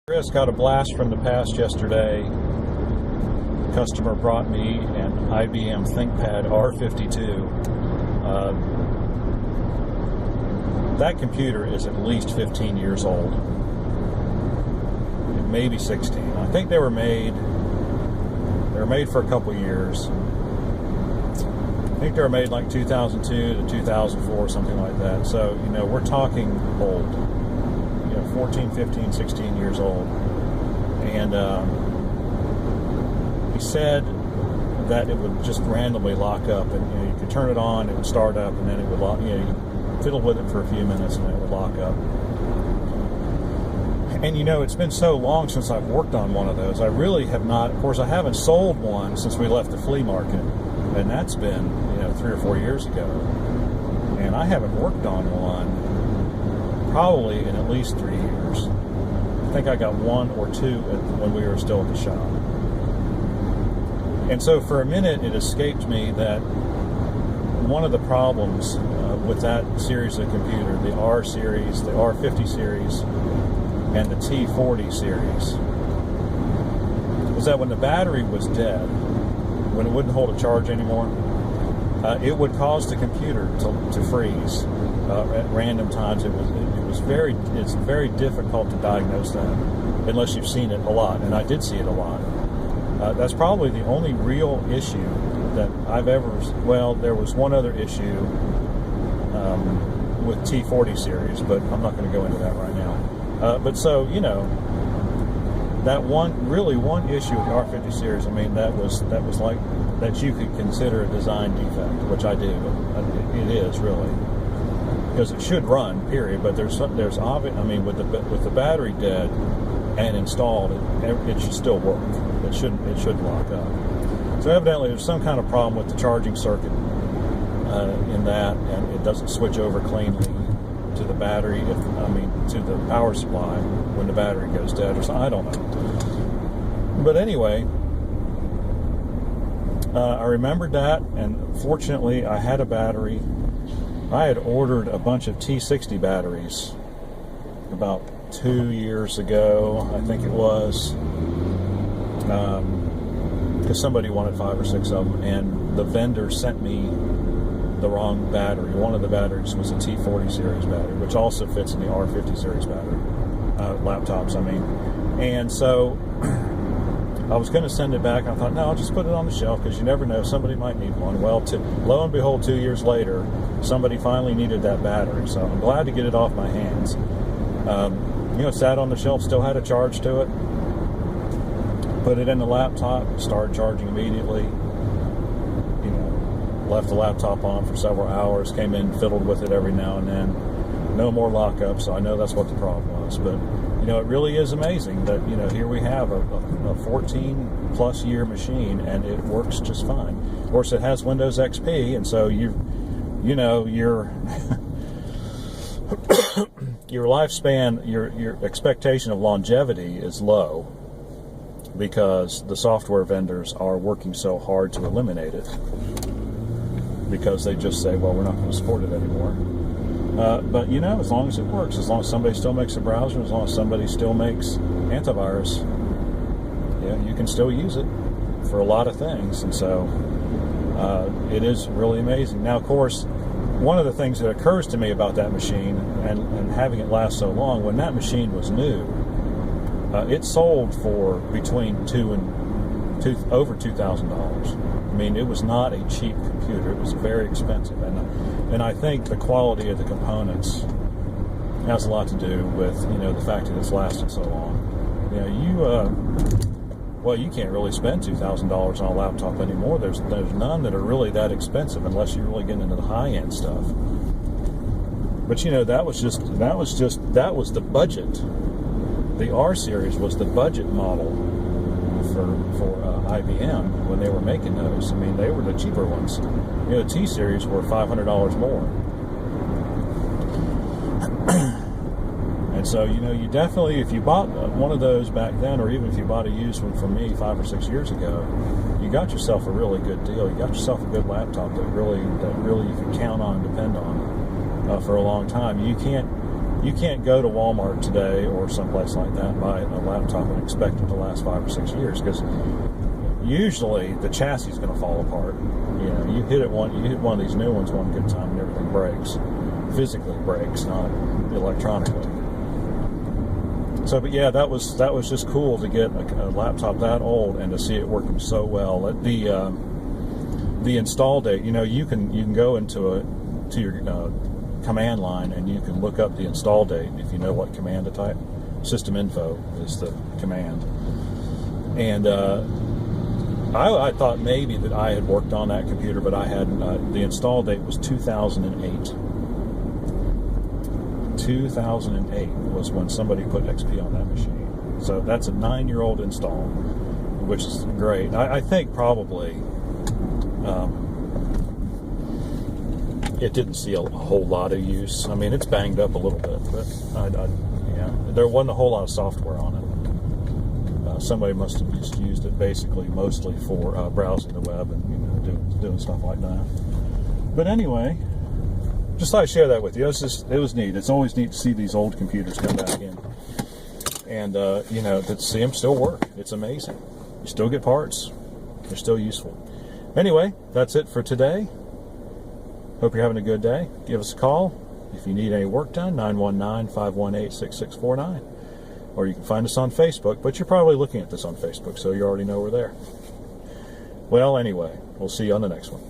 Chris got a blast from the past yesterday. A customer brought me an IBM Thinkpad R52. That computer is at least 15 years old, maybe 16. I think they were made for a couple years. I think they were made like 2002 to 2004, something like that. So, we're talking old. 14, 15, 16 years old. And he said that it would just randomly lock up, and you could turn it on, it would start up, and then it would lock. You fiddle with it for a few minutes, and it would lock up. And it's been so long since I've worked on one of those. I really have not. Of course, I haven't sold one since we left the flea market, and that's been 3 or 4 years ago. And I haven't worked on one probably in at least 3 years. I think I got 1 or 2 when we were still at the shop. And so for a minute it escaped me that one of the problems with that series of computer, the R series, the R50 series, and the T40 series, was that when the battery was dead, when it wouldn't hold a charge anymore, it would cause the computer to freeze at random times. It's very difficult to diagnose that unless you've seen it a lot, and I did see it a lot. That's probably the only real issue that I've ever. Well, there was one other issue with T40 series, but I'm not going to go into that right now. But so that one issue with the R50 series. I mean, that was like that you could consider a design defect, which I do. It is really, because it should run, period. But there's obvious. I mean, with the battery dead and installed, it should still work. It shouldn't lock up. So evidently, there's some kind of problem with the charging circuit in that, and it doesn't switch over cleanly to the battery. To the power supply when the battery goes dead, or something. I don't know. But anyway, I remembered that, and fortunately, I had a battery. I had ordered a bunch of T60 batteries about 2 years ago, I think it was, because somebody wanted 5 or 6 of them, and the vendor sent me the wrong battery. One of the batteries was a T40 series battery, which also fits in the R50 series battery laptops. And so I was going to send it back. I thought, no, I'll just put it on the shelf because you never know, somebody might need one. Well, lo and behold, 2 years later, somebody finally needed that battery. So I'm glad to get it off my hands. It sat on the shelf, still had a charge to it. Put it in the laptop, started charging immediately. Left the laptop on for several hours, came in, fiddled with it every now and then. No more lockup, so I know that's what the problem was. But, it really is amazing that, here we have a 14-plus year machine, and it works just fine. Of course, it has Windows XP, and so your lifespan, your expectation of longevity is low because the software vendors are working so hard to eliminate it. Because they just say, well, we're not going to support it anymore. But, as long as it works, as long as somebody still makes a browser, as long as somebody still makes antivirus, you can still use it for a lot of things. And so it is really amazing. Now, of course, one of the things that occurs to me about that machine and having it last so long, when that machine was new, it sold for between over $2,000. It was not a cheap computer. It was very expensive, and I think the quality of the components has a lot to do with the fact that it's lasted so long. You can't really spend $2,000 on a laptop anymore. There's none that are really that expensive unless you really get into the high end stuff. But that was the budget. The R series was the budget model for IBM when they were making those. They were the cheaper ones. The T series were $500 more. And so, you definitely, if you bought one of those back then, or even if you bought a used one from me 5 or 6 years ago, you got yourself a really good deal. You got yourself a good laptop that really you can count on and depend on for a long time. You can't You can't go to Walmart today or someplace like that and buy a laptop and expect it to last 5 or 6 years, because usually the chassis is going to fall apart. You know, you hit one of these new ones one good time and everything breaks. Physically breaks, not electronically. So, but yeah, that was just cool to get a laptop that old and to see it working so well. The install date, you know, you can go into your command line and you can look up the install date if you know what command to type. System info is the command. And I thought maybe that I had worked on that computer, but I hadn't. The install date was 2008. 2008 was when somebody put XP on that machine. So that's a 9-year-old install, which is great. I think probably it didn't see a whole lot of use. I mean, it's banged up a little bit, but yeah, there wasn't a whole lot of software on it. Somebody must have just used it basically mostly for browsing the web and, you know, doing stuff like that. But anyway, just thought I'd share that with you. It was neat. It's always neat to see these old computers come back in, and you know, to see them still work. It's amazing. You still get parts. They're still useful. Anyway, that's it for today. Hope you're having a good day. Give us a call if you need any work done. 919-518-6649. Or you can find us on Facebook, but you're probably looking at this on Facebook, so you already know we're there. Well, anyway, we'll see you on the next one.